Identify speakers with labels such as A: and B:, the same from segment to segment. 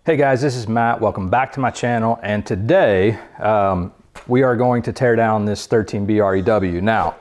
A: Hey guys, this is Matt. Welcome back to my channel. And today we are going to tear down this 13b REW. Now,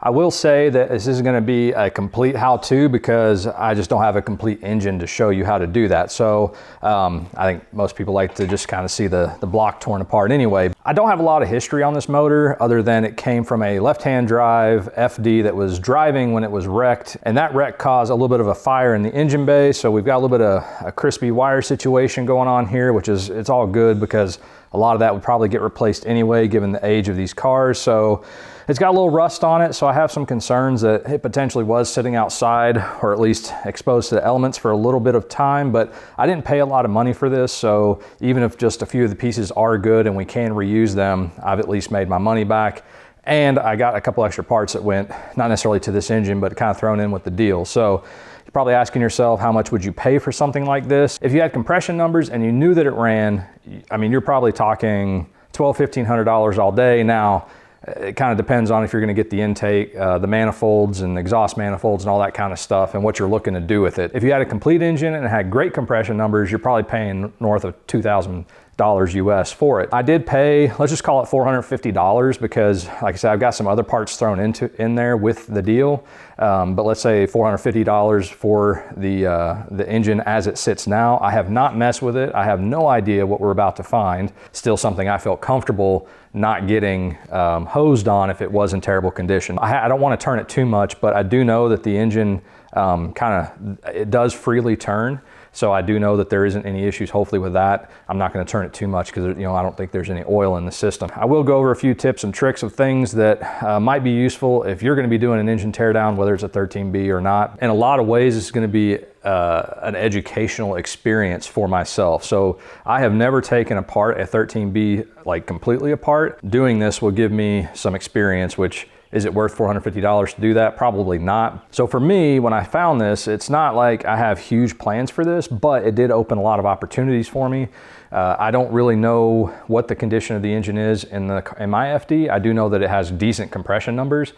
A: I will say that this isn't going to be a complete how-to because I just don't have a complete engine to show you how to do that. So I think most people like to just kind of see the block torn apart anyway. I don't have a lot of history on this motor other than it came from a left-hand drive FD that was driving when it was wrecked, and that wreck caused a little bit of a fire in the engine bay. So we've got a little bit of a crispy wire situation going on here, which is, it's all good because a lot of that would probably get replaced anyway given the age of these cars. So it's got a little rust on it, so I have some concerns that it potentially was sitting outside or at least exposed to the elements for a little bit of time, but I didn't pay a lot of money for this, so even if just a few of the pieces are good and we can reuse them, I've at least made my money back. And I got a couple extra parts that went, not necessarily to this engine, but kind of thrown in with the deal. So you're probably asking yourself, how much would you pay for something like this? If you had compression numbers and you knew that it ran, I mean, you're probably talking $1,200, $1,500 all day. Now, it kind of depends on if you're going to get the intake, the manifolds and exhaust manifolds and all that kind of stuff and what you're looking to do with it. If you had a complete engine and it had great compression numbers, you're probably paying north of $2,000 US for it. I did pay, let's just call it $450 because, like I said, I've got some other parts thrown in there with the deal. But let's say $450 for the engine as it sits now. I have not messed with it. I have no idea what we're about to find. Still something I felt comfortable not getting hosed on if it was in terrible condition. I don't want to turn it too much, but I do know that the engine it does freely turn. So I do know that there isn't any issues, hopefully, with that. I'm not going to turn it too much because, you know, I don't think there's any oil in the system. I will go over a few tips and tricks of things that might be useful if you're going to be doing an engine teardown, whether it's a 13B or not. In a lot of ways, it's going to be an educational experience for myself. So I have never taken apart a 13B like completely apart. Doing this will give me some experience, which is it worth $450 to do that? Probably not. So for me, when I found this, it's not like I have huge plans for this, but it did open a lot of opportunities for me. I don't really know what the condition of the engine is in my FD. I do know that it has decent compression numbers,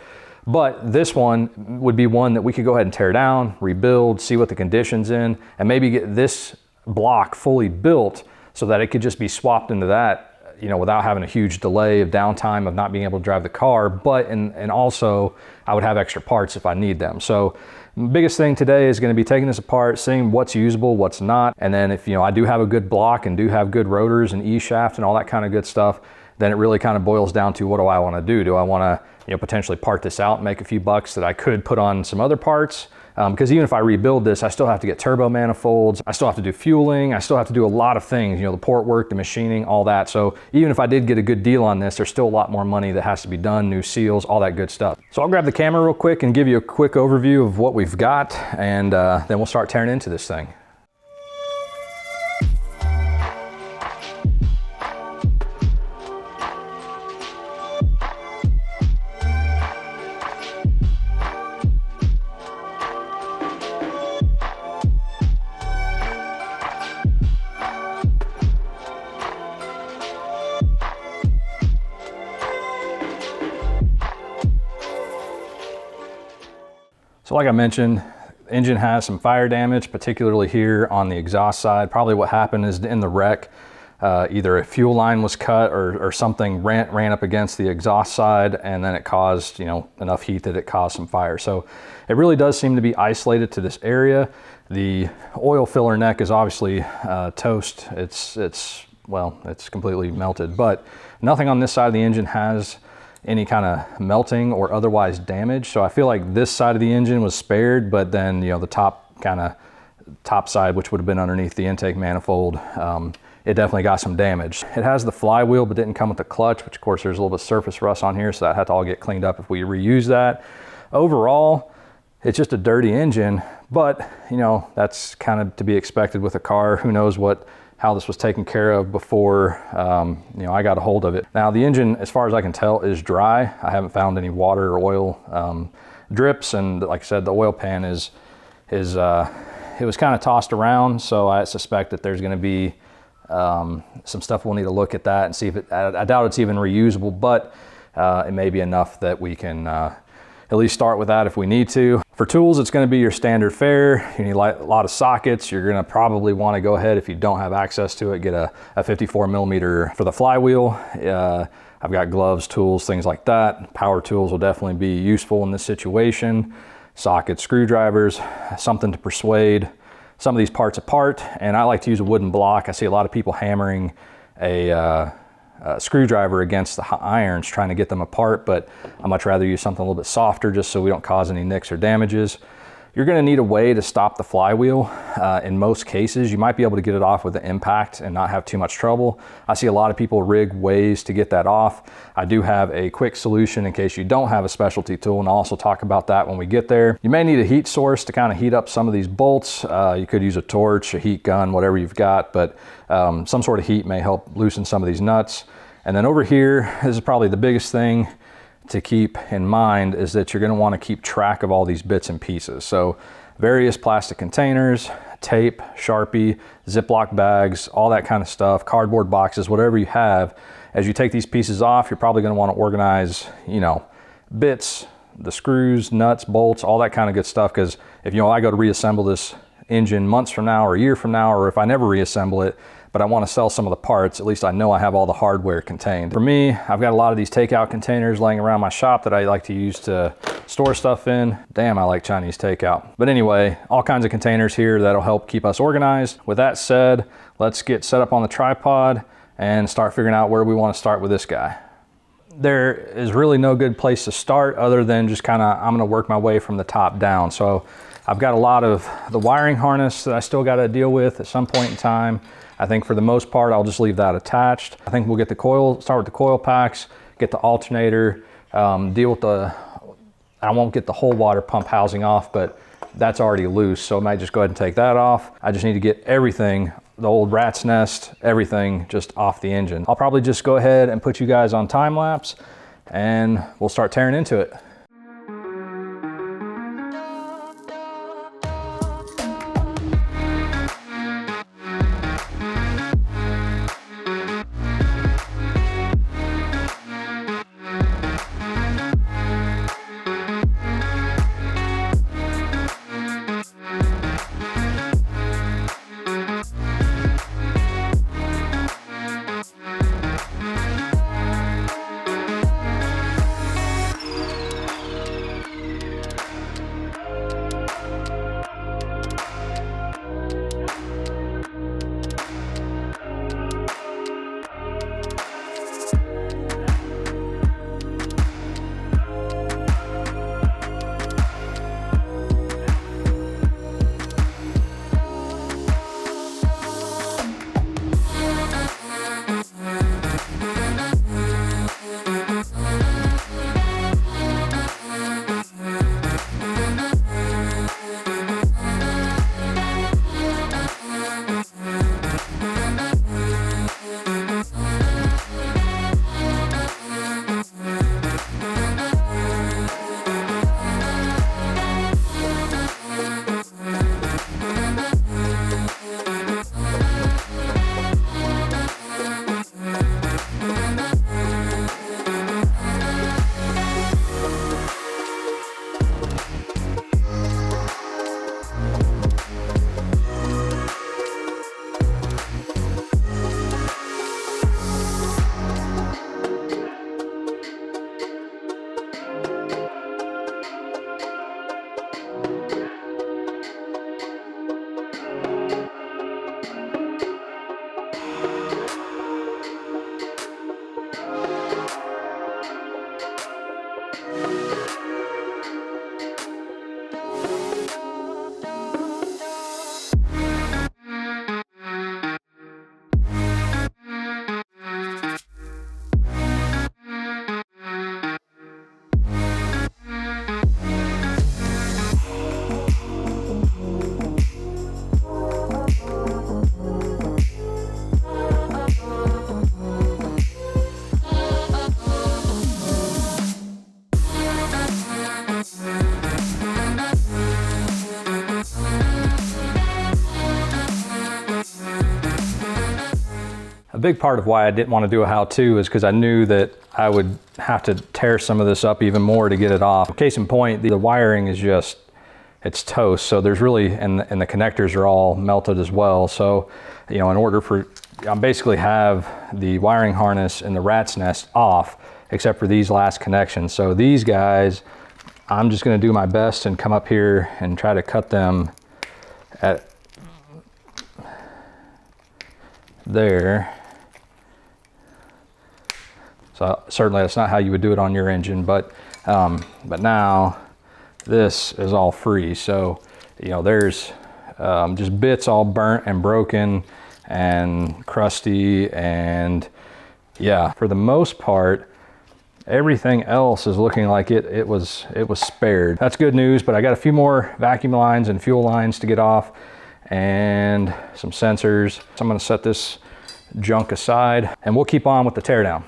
A: but this one would be one that we could go ahead and tear down, rebuild, see what the condition's in, and maybe get this block fully built so that it could just be swapped into that, you know, without having a huge delay of downtime of not being able to drive the car, but and also I would have extra parts if I need them. So biggest thing today is going to be taking this apart, seeing what's usable, what's not, and then if, you know, I do have a good block and do have good rotors and E-shaft and all that kind of good stuff, then it really kind of boils down to what do I want to do? Do I want to, you know, potentially part this out and make a few bucks that I could put on some other parts? Because even if I rebuild this, I still have to get turbo manifolds, I still have to do fueling, I still have to do a lot of things, you know, the port work, the machining, all that. So even if I did get a good deal on this, there's still a lot more money that has to be done, new seals, all that good stuff. So I'll grab the camera real quick and give you a quick overview of what we've got, and then we'll start tearing into this thing. So like I mentioned, the engine has some fire damage, particularly here on the exhaust side. Probably what happened is in the wreck, either a fuel line was cut or something ran up against the exhaust side, and then it caused, you know, enough heat that it caused some fire. So it really does seem to be isolated to this area. The oil filler neck is obviously toast. It's completely melted, but nothing on this side of the engine has any kind of melting or otherwise damage. So I feel like this side of the engine was spared, but then, you know, the top side, which would have been underneath the intake manifold, it definitely got some damage. It has the flywheel, but didn't come with the clutch, which of course there's a little bit of surface rust on here, so that had to all get cleaned up if we reuse that. Overall, it's just a dirty engine, but you know, that's kind of to be expected with a car. Who knows how this was taken care of before you know, I got a hold of it. Now the engine, as far as I can tell, is dry. I haven't found any water or oil drips, and like I said, the oil pan it was kind of tossed around, so I suspect that there's going to be some stuff we'll need to look at that and see if I doubt it's even reusable, but it may be enough that we can at least start with that if we need to. For tools, it's going to be your standard fare. You need a lot of sockets. You're going to probably want to go ahead, if you don't have access to it, get a 54 millimeter for the flywheel. I've got gloves, tools, things like that. Power tools will definitely be useful in this situation. Sockets, screwdrivers, something to persuade some of these parts apart. And I like to use a wooden block. I see a lot of people hammering a screwdriver against the irons trying to get them apart, but I'd much rather use something a little bit softer just so we don't cause any nicks or damages. You're going to need a way to stop the flywheel. In most cases, you might be able to get it off with the impact and not have too much trouble. I see a lot of people rig ways to get that off. I do have a quick solution in case you don't have a specialty tool, and I'll also talk about that when we get there. You may need a heat source to kind of heat up some of these bolts. You could use a torch, a heat gun, whatever you've got, but some sort of heat may help loosen some of these nuts. And then over here, this is probably the biggest thing to keep in mind, is that you're going to want to keep track of all these bits and pieces. So various plastic containers, tape, Sharpie, Ziploc bags, all that kind of stuff, cardboard boxes, whatever you have. As you take these pieces off, you're probably going to want to organize, you know, bits, the screws, nuts, bolts, all that kind of good stuff. Because if, you know, I go to reassemble this engine months from now or a year from now, or if I never reassemble it, but I want to sell some of the parts, at least I know I have all the hardware contained. For me, I've got a lot of these takeout containers laying around my shop that I like to use to store stuff in. Damn, I like Chinese takeout. But anyway, all kinds of containers here that'll help keep us organized. With that said, let's get set up on the tripod and start figuring out where we want to start with this guy. There is really no good place to start other than just kind of, I'm going to work my way from the top down. So I've got a lot of the wiring harness that I still got to deal with at some point in time. I think for the most part, I'll just leave that attached. I think we'll get the coil, start with the coil packs, get the alternator, deal with I won't get the whole water pump housing off, but that's already loose. So I might just go ahead and take that off. I just need to get everything, the old rat's nest, everything just off the engine. I'll probably just go ahead and put you guys on time lapse and we'll start tearing into it. A big part of why I didn't want to do a how-to is because I knew that I would have to tear some of this up even more to get it off. Case in point, the wiring is just, it's toast. So there's really, and the connectors are all melted as well. So, you know, in order for, I basically have the wiring harness and the rat's nest off, except for these last connections. So these guys, I'm just gonna do my best and come up here and try to cut them at there. So certainly that's not how you would do it on your engine, but now this is all free. So, you know, there's just bits all burnt and broken and crusty, and yeah, for the most part, everything else is looking like it was spared. That's good news, but I got a few more vacuum lines and fuel lines to get off and some sensors. So I'm gonna set this junk aside and we'll keep on with the teardown.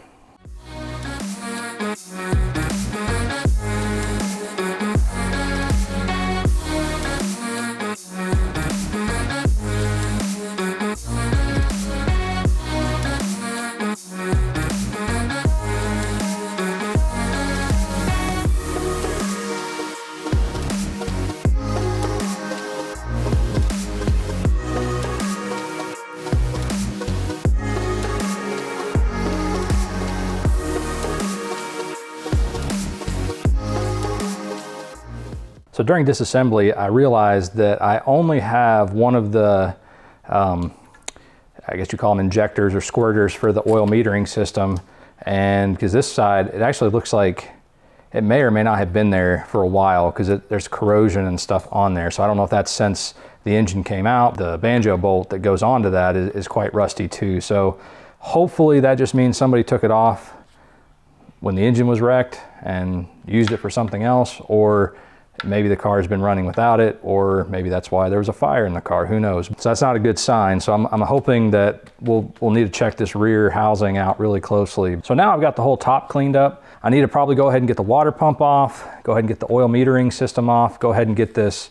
A: So during disassembly, I realized that I only have one of the, I guess you call them injectors or squirters for the oil metering system. And because this side, it actually looks like it may or may not have been there for a while because there's corrosion and stuff on there. So I don't know if that's since the engine came out. The banjo bolt that goes onto that is quite rusty too. So hopefully that just means somebody took it off when the engine was wrecked and used it for something else, or maybe the car's been running without it, or maybe that's why there was a fire in the car, who knows. So that's not a good sign. So I'm hoping that we'll need to check this rear housing out really closely. So now I've got the whole top cleaned up. I need to probably go ahead and get the water pump off, go ahead and get the oil metering system off, go ahead and get this,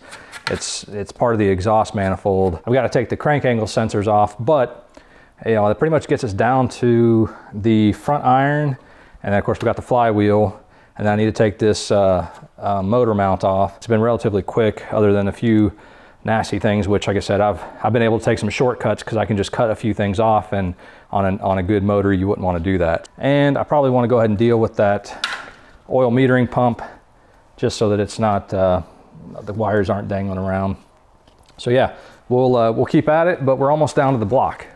A: it's part of the exhaust manifold. I've got to take the crank angle sensors off, but you know, that pretty much gets us down to the front iron. And then of course we got the flywheel. And I need to take this motor mount off. It's been relatively quick, other than a few nasty things, which, like I said, I've been able to take some shortcuts because I can just cut a few things off, and on a good motor, you wouldn't want to do that. And I probably want to go ahead and deal with that oil metering pump, just so that it's not, the wires aren't dangling around. So yeah, we'll keep at it, but we're almost down to the block.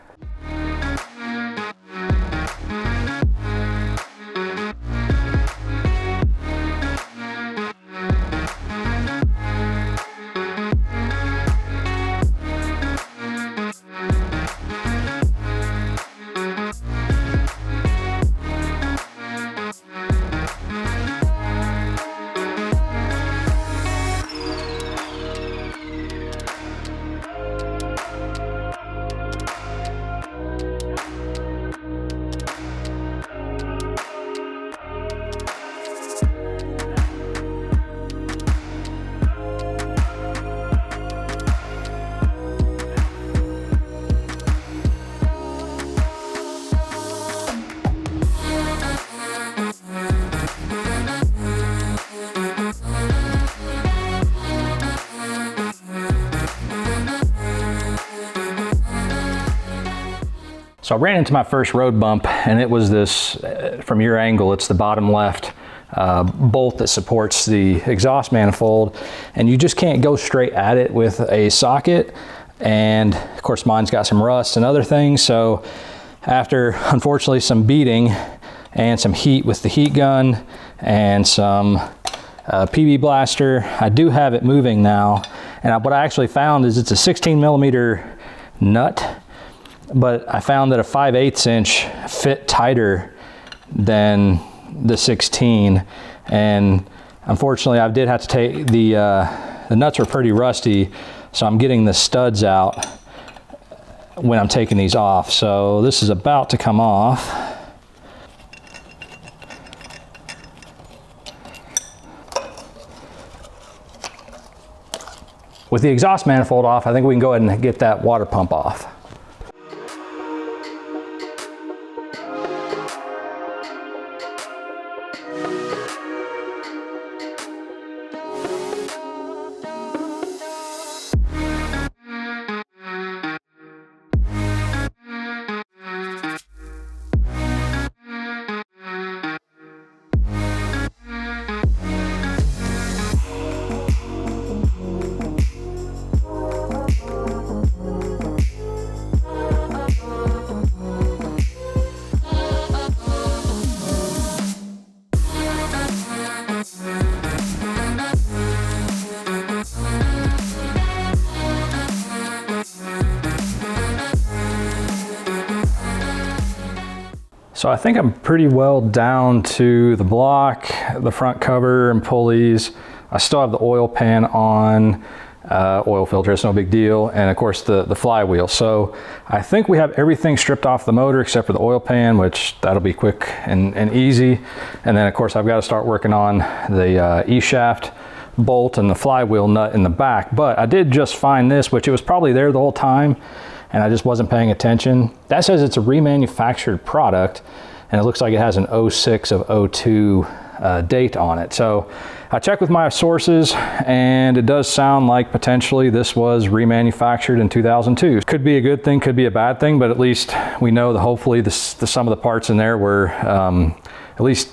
A: So I ran into my first road bump, and it was this, from your angle, it's the bottom left bolt that supports the exhaust manifold, and you just can't go straight at it with a socket. And of course mine's got some rust and other things, so after unfortunately some beating and some heat with the heat gun and some PB blaster, I do have it moving now. And what I actually found is it's a 16 millimeter nut, but I found that a 5/8 inch fit tighter than the 16. And unfortunately I did have to take the nuts were pretty rusty, so I'm getting the studs out when I'm taking these off. So this is about to come off. With the exhaust manifold off, I think we can go ahead and get that water pump off. So I think I'm pretty well down to the block, the front cover and pulleys. I still have the oil pan on, oil filter, it's no big deal. And of course the flywheel. So I think we have everything stripped off the motor except for the oil pan, which that'll be quick and easy. And then of course I've got to start working on the E-shaft bolt and the flywheel nut in the back. But I did just find this, which it was probably there the whole time and I just wasn't paying attention. That says it's a remanufactured product and it looks like it has an 06 of 02 date on it. So I checked with my sources and it does sound like potentially this was remanufactured in 2002. Could be a good thing, could be a bad thing, but at least we know that hopefully some of the parts in there were at least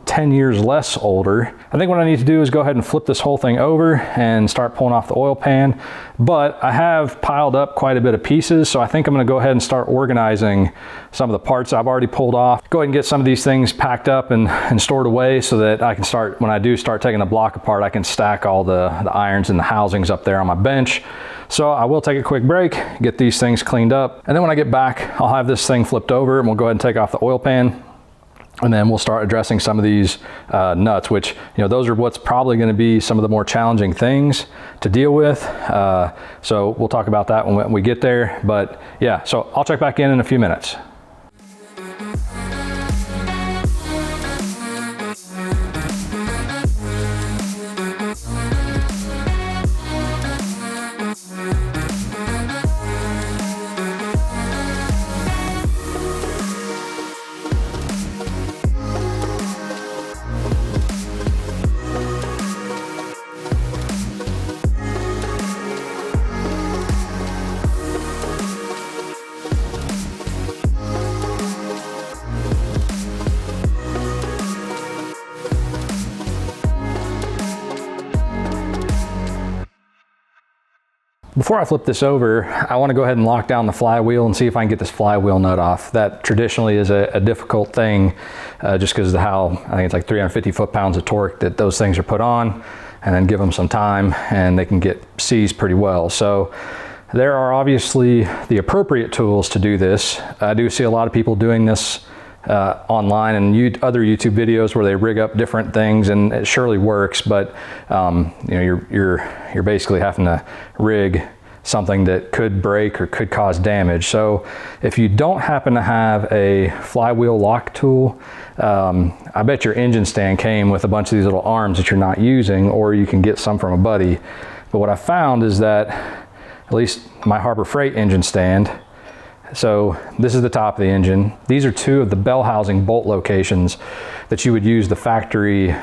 A: 10 years less older. I think what I need to do is go ahead and flip this whole thing over and start pulling off the oil pan. But I have piled up quite a bit of pieces, so I think I'm going to go ahead and start organizing some of the parts I've already pulled off. Go ahead and get some of these things packed up and stored away so that I can start, when I do start taking the block apart, I can stack all the irons and the housings up there on my bench. So I will take a quick break, get these things cleaned up, and then when I get back, I'll have this thing flipped over and we'll go ahead and take off the oil pan. And then we'll start addressing some of these nuts, which, you know, those are what's probably going to be some of the more challenging things to deal with. So we'll talk about that when we get there. But yeah, so I'll check back in a few minutes. Before I flip this over, I want to go ahead and lock down the flywheel and see if I can get this flywheel nut off. That traditionally is a difficult thing just because of how, I think it's like 350 foot-pounds of torque that those things are put on, and then give them some time and they can get seized pretty well. So there are obviously the appropriate tools to do this. I do see a lot of people doing this online and other YouTube videos where they rig up different things, and it surely works, but you know, you're basically having to rig something that could break or could cause damage. So if you don't happen to have a flywheel lock tool, I bet your engine stand came with a bunch of these little arms that you're not using, or you can get some from a buddy. But what I found is that, at least my Harbor Freight engine stand, so this is the top of the engine. These are two of the bell housing bolt locations that you would use the factory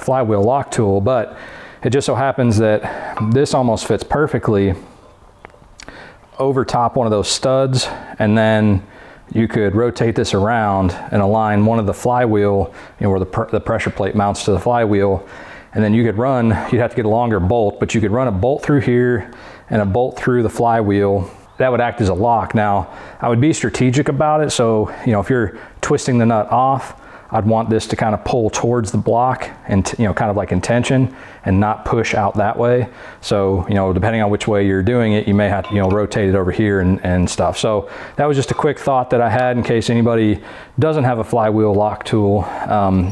A: flywheel lock tool, but it just so happens that this almost fits perfectly over top one of those studs, and then you could rotate this around and align one of the flywheel, you know, where the pressure plate mounts to the flywheel, and then you could run, you'd have to get a longer bolt, but you could run a bolt through here and a bolt through the flywheel. That would act as a lock. Now, I would be strategic about it. So, you know, if you're twisting the nut off, I'd want this to kind of pull towards the block and, you know, kind of like in tension and not push out that way. So, you know, depending on which way you're doing it, you may have to, you know, rotate it over here and stuff. So that was just a quick thought that I had in case anybody doesn't have a flywheel lock tool.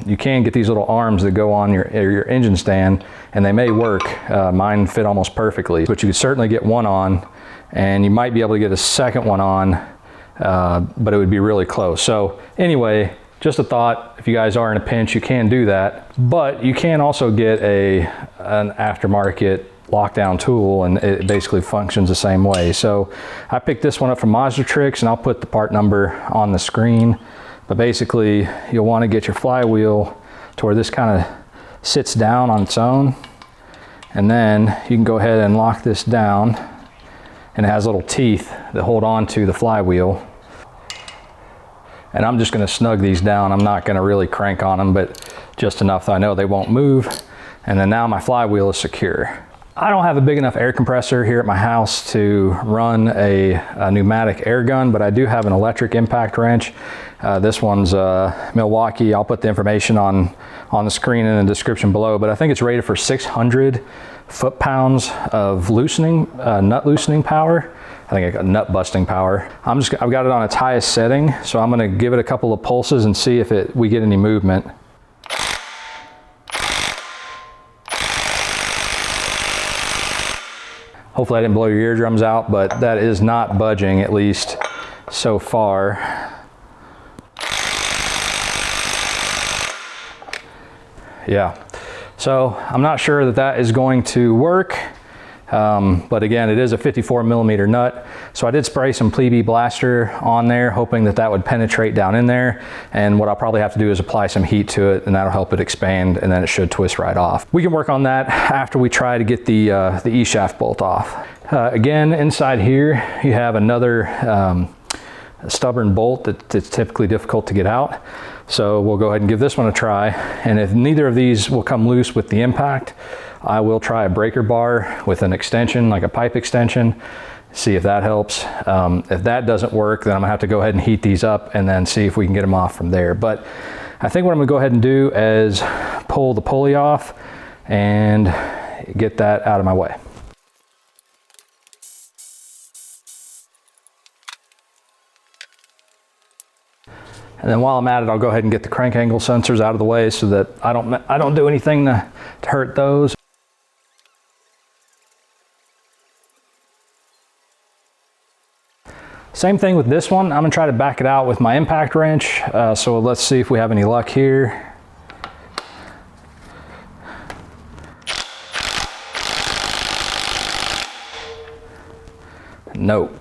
A: You can get these little arms that go on your engine stand, and they may work. Mine fit almost perfectly, but you could certainly get one on, and you might be able to get a second one on, but it would be really close. So anyway, just a thought, if you guys are in a pinch, you can do that, but you can also get an aftermarket lockdown tool, and it basically functions the same way. So I picked this one up from Mazda Tricks, and I'll put the part number on the screen. But basically, you'll want to get your flywheel to where this kind of sits down on its own, and then you can go ahead and lock this down, and it has little teeth that hold on to the flywheel. And I'm just going to snug these down. I'm not going to really crank on them, but just enough that I know they won't move. And then now my flywheel is secure. I don't have a big enough air compressor here at my house to run a pneumatic air gun, but I do have an electric impact wrench. This one's Milwaukee. I'll put the information on the screen in the description below, but I think it's rated for 600 foot-pounds of loosening, nut loosening power. I think I got nut busting power. I've got it on its highest setting, so I'm gonna give it a couple of pulses and see if we get any movement. Hopefully I didn't blow your eardrums out, but that is not budging, at least so far. Yeah, so I'm not sure that is going to work. But again, it is a 54mm nut. So I did spray some 13b blaster on there, hoping that would penetrate down in there. And what I'll probably have to do is apply some heat to it, and that'll help it expand, and then it should twist right off. We can work on that after we try to get the E-shaft bolt off. Again, inside here, you have another stubborn bolt that's typically difficult to get out. So we'll go ahead and give this one a try. And if neither of these will come loose with the impact, I will try a breaker bar with an extension, like a pipe extension, see if that helps. If that doesn't work, then I'm gonna have to go ahead and heat these up and then see if we can get them off from there. But I think what I'm gonna go ahead and do is pull the pulley off and get that out of my way. And then while I'm at it, I'll go ahead and get the crank angle sensors out of the way so that I don't do anything to hurt those. Same thing with this one. I'm gonna try to back it out with my impact wrench. So let's see if we have any luck here. Nope.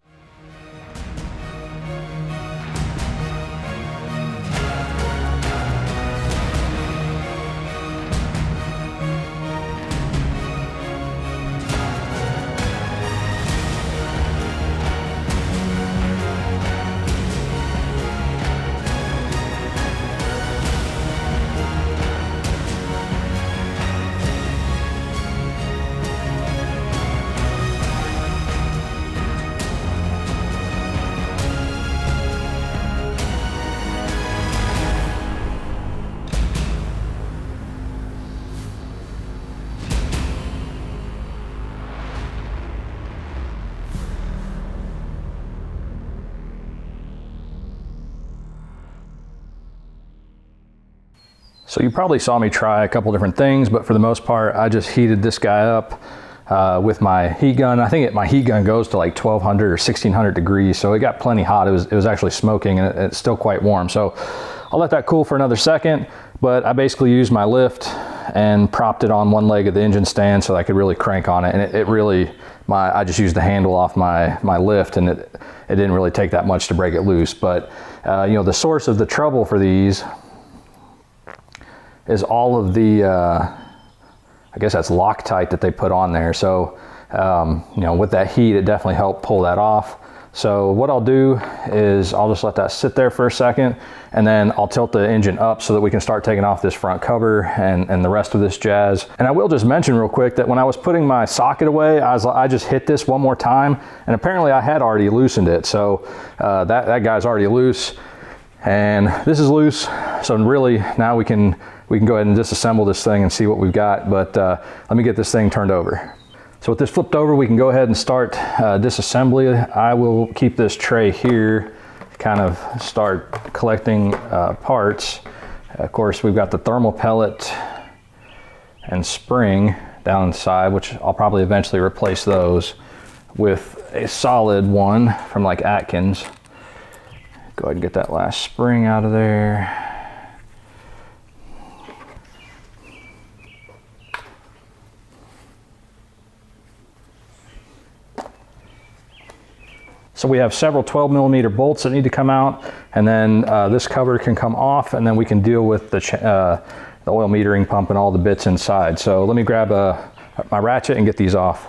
A: So you probably saw me try a couple different things, but for the most part, I just heated this guy up with my heat gun. I think my heat gun goes to like 1200 or 1600 degrees, so it got plenty hot. It was actually smoking, and it's still quite warm. So I'll let that cool for another second, but I basically used my lift and propped it on one leg of the engine stand so I could really crank on it. And I just used the handle off my lift, and it didn't really take that much to break it loose. But you know, the source of the trouble for these is all of the, I guess that's Loctite that they put on there. So, you know, with that heat, it definitely helped pull that off. So what I'll do is I'll just let that sit there for a second, and then I'll tilt the engine up so that we can start taking off this front cover and the rest of this jazz. And I will just mention real quick that when I was putting my socket away, I just hit this one more time, and apparently I had already loosened it. So that guy's already loose, and this is loose. So really now we can go ahead and disassemble this thing and see what we've got. But let me get this thing turned over. So with this flipped over, we can go ahead and start disassembly. I will keep this tray here, kind of start collecting parts. Of course, we've got the thermal pellet and spring down inside, which I'll probably eventually replace those with a solid one from like Atkins. Go ahead and get that last spring out of there. So we have several 12mm bolts that need to come out, and then this cover can come off, and then we can deal with the oil metering pump and all the bits inside. So let me grab my ratchet and get these off.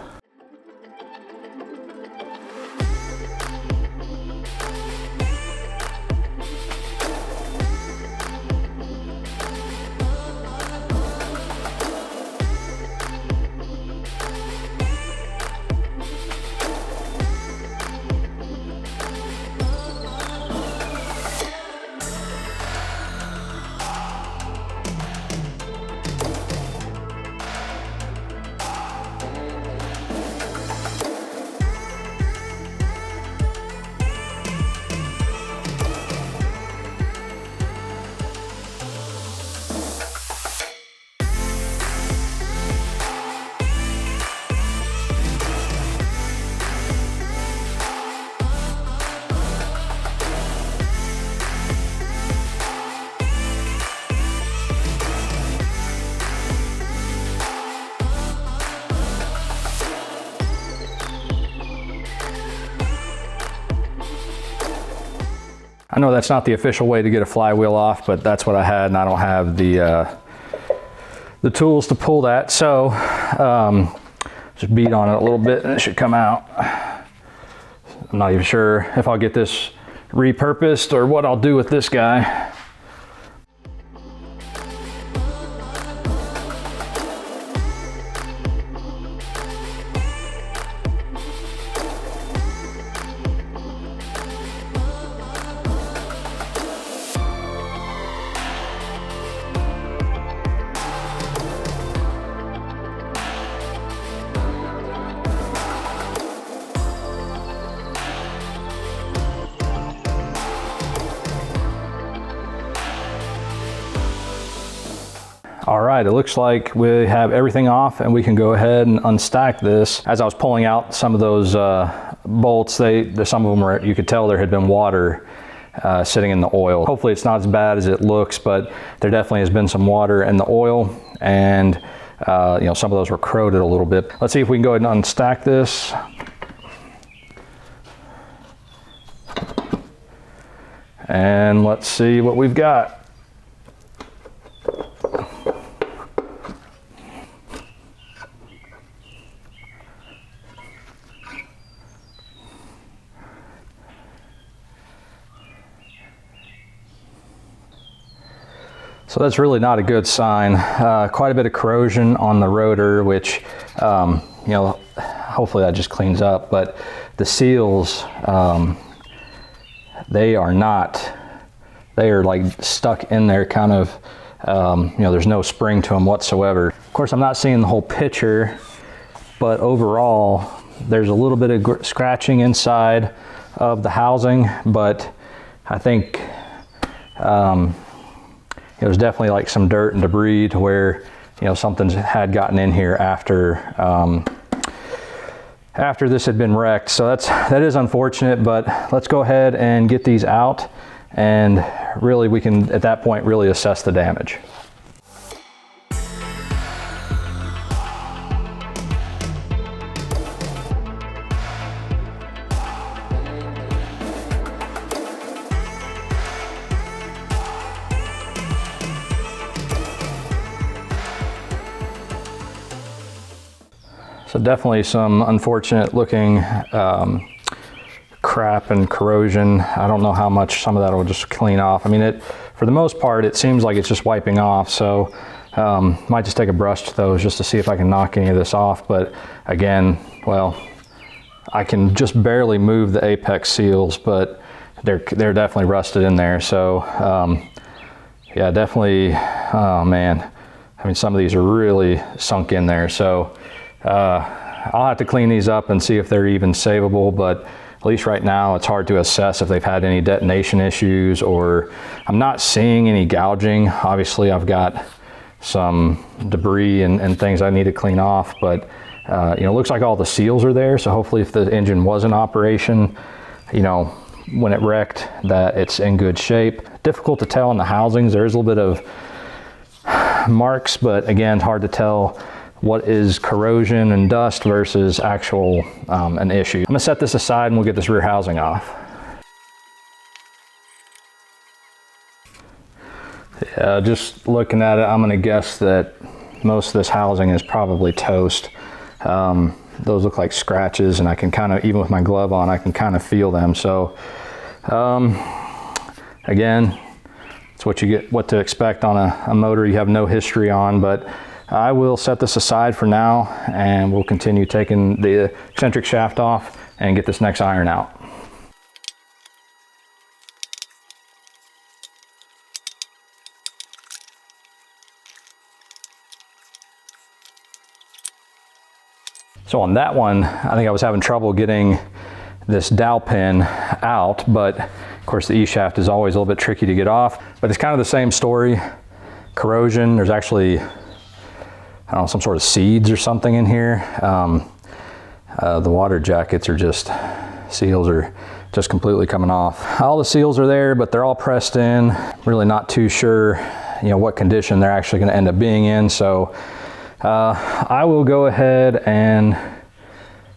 A: I know that's not the official way to get a flywheel off, but that's what I had, and I don't have the tools to pull that. So just beat on it a little bit and it should come out. I'm not even sure if I'll get this repurposed or what I'll do with this guy. All right, it looks like we have everything off and we can go ahead and unstack this. As I was pulling out some of those bolts, some of them were, you could tell there had been water sitting in the oil. Hopefully it's not as bad as it looks, but there definitely has been some water in the oil, and you know, some of those were corroded a little bit. Let's see if we can go ahead and unstack this. And let's see what we've got. So that's really not a good sign. Quite a bit of corrosion on the rotor, which, you know, hopefully that just cleans up, but the seals, they are like stuck in there kind of, you know, there's no spring to them whatsoever. Of course, I'm not seeing the whole picture, but overall, there's a little bit of scratching inside of the housing, but I think, there's definitely like some dirt and debris to where, you know, something had gotten in here after after this had been wrecked. So that is unfortunate, but let's go ahead and get these out, and really we can at that point really assess the damage. So definitely some unfortunate looking crap and corrosion. I don't know how much some of that will just clean off. I mean, for the most part, it seems like it's just wiping off. So might just take a brush to those just to see if I can knock any of this off. But again, well, I can just barely move the apex seals, but they're definitely rusted in there. So yeah, definitely, oh man. I mean, some of these are really sunk in there. So I'll have to clean these up and see if they're even savable, but at least right now it's hard to assess if they've had any detonation issues, or I'm not seeing any gouging. Obviously I've got some debris and things I need to clean off, but you know, it looks like all the seals are there. So hopefully if the engine was in operation, you know, when it wrecked, that it's in good shape. Difficult to tell in the housings. There's a little bit of marks, but again, hard to tell what is corrosion and dust versus actual an issue. I'm gonna set this aside and we'll get this rear housing off. Yeah, just looking at it, I'm gonna guess that most of this housing is probably toast. Those look like scratches, and I can kind of, even with my glove on, I can kind of feel them. So again, it's what you get, what to expect on a motor you have no history on, but I will set this aside for now, and we'll continue taking the eccentric shaft off and get this next iron out. So on that one, I think I was having trouble getting this dowel pin out, but of course the E-shaft is always a little bit tricky to get off, but it's kind of the same story. Corrosion, there's actually, I don't know, some sort of seeds or something in here. The water jackets are just, seals are just completely coming off. All the seals are there, but they're all pressed in. Really not too sure, you know, what condition they're actually gonna end up being in. So I will go ahead and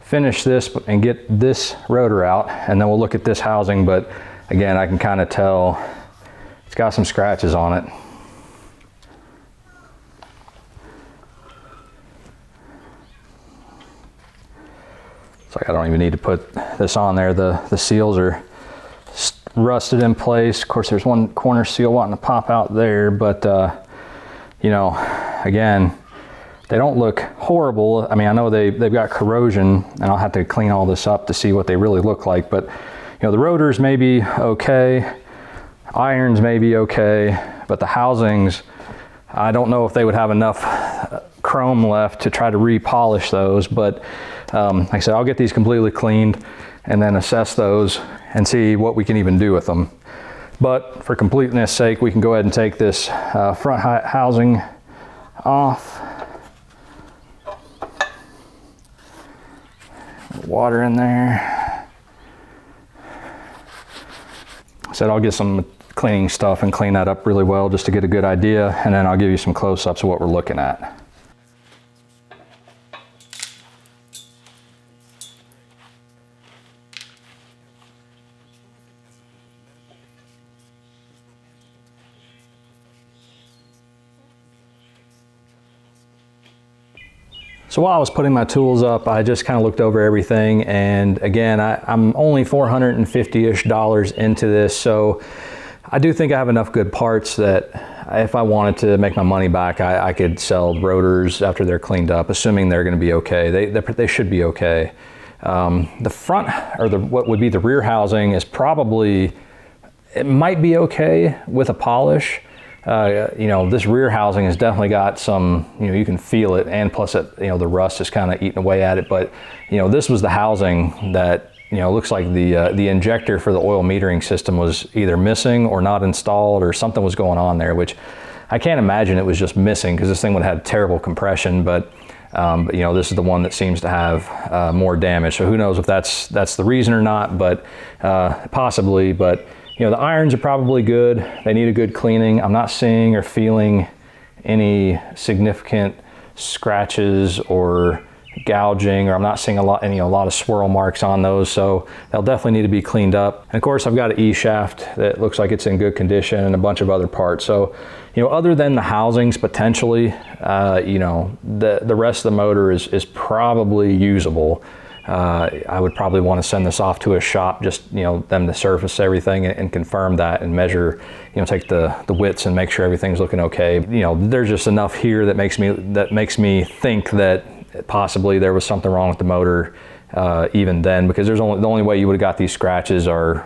A: finish this and get this rotor out, and then we'll look at this housing. But again, I can kind of tell it's got some scratches on it. It's like I don't even need to put this on there. The seals are rusted in place. Of course, there's one corner seal wanting to pop out there, but you know, again, they don't look horrible. I mean, I know they've got corrosion, and I'll have to clean all this up to see what they really look like, but you know, the rotors may be okay, irons may be okay, but the housings, I don't know if they would have enough chrome left to try to repolish those, but like I said, I'll get these completely cleaned and then assess those and see what we can even do with them. But for completeness sake, we can go ahead and take this front housing off. Water in there. I said I'll get some cleaning stuff and clean that up really well just to get a good idea, and then I'll give you some close-ups of what we're looking at. So while I was putting my tools up, I just kind of looked over everything, and again, I'm only $450-ish into this, so I do think I have enough good parts that if I wanted to make my money back, I could sell rotors after they're cleaned up, assuming they're going to be okay. They should be okay. The front, or what would be the rear housing, is probably, it might be okay with a polish. You know, this rear housing has definitely got some, you know, you can feel it, and plus it, you know, the rust is kind of eating away at it. But, you know, this was the housing that, you know, looks like the injector for the oil metering system was either missing or not installed, or something was going on there, which I can't imagine it was just missing, because this thing would have had terrible compression. But you know, this is the one that seems to have more damage. So who knows if that's the reason or not, but possibly. But you know, the irons are probably good. They need a good cleaning. I'm not seeing or feeling any significant scratches or gouging, or I'm not seeing a lot of swirl marks on those, so they'll definitely need to be cleaned up. And of course, I've got an E-shaft that looks like it's in good condition, and a bunch of other parts. So, you know, other than the housings potentially, you know, the rest of the motor is probably usable. I would probably want to send this off to a shop, just, you know, them to surface everything and confirm that, and measure, you know, take the widths and make sure everything's looking okay. You know, there's just enough here that makes me think that possibly there was something wrong with the motor even then, because the only way you would have got these scratches are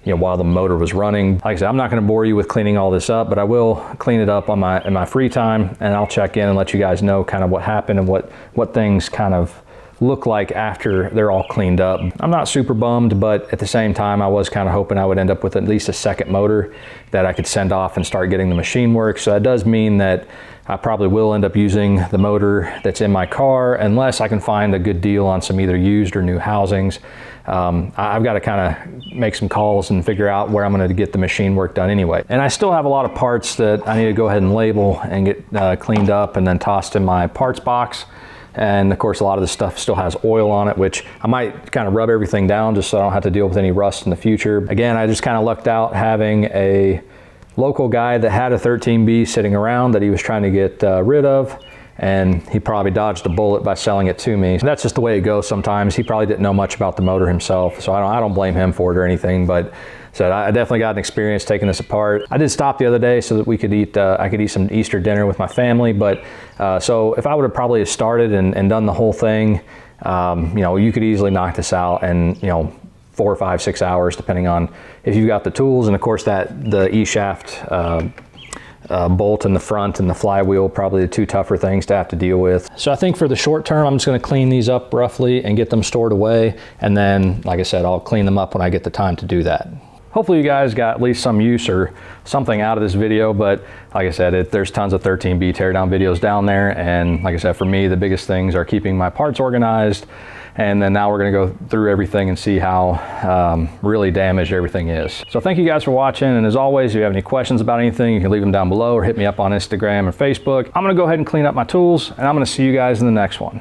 A: you know, while the motor was running. Like I said, I'm not going to bore you with cleaning all this up, but I will clean it up in my free time, and I'll check in and let you guys know kind of what happened and what things kind of look like after they're all cleaned up. I'm not super bummed, but at the same time, I was kind of hoping I would end up with at least a second motor that I could send off and start getting the machine work. So that does mean that I probably will end up using the motor that's in my car, unless I can find a good deal on some either used or new housings. I've got to kind of make some calls and figure out where I'm going to get the machine work done anyway. And I still have a lot of parts that I need to go ahead and label and get cleaned up and then tossed in my parts box. And of course, a lot of this stuff still has oil on it, which I might kind of rub everything down just so I don't have to deal with any rust in the future. Again, I just kind of lucked out having a local guy that had a 13B sitting around that he was trying to get rid of, and he probably dodged a bullet by selling it to me. So that's just the way it goes sometimes. He probably didn't know much about the motor himself, so I don't blame him for it or anything, but so I definitely got an experience taking this apart. I did stop the other day so that we could eat, I could eat some Easter dinner with my family, but so if I would have probably started and done the whole thing, you know, you could easily knock this out in, you know, 4, 5, 6 hours, depending on if you've got the tools. And of course, the E-shaft bolt in the front and the flywheel, probably the two tougher things to have to deal with. So I think for the short term, I'm just going to clean these up roughly and get them stored away. And then, like I said, I'll clean them up when I get the time to do that. Hopefully you guys got at least some use or something out of this video, but like I said, there's tons of 13B teardown videos down there. And like I said, for me, the biggest things are keeping my parts organized. And then now we're gonna go through everything and see how really damaged everything is. So thank you guys for watching. And as always, if you have any questions about anything, you can leave them down below or hit me up on Instagram or Facebook. I'm gonna go ahead and clean up my tools, and I'm gonna see you guys in the next one.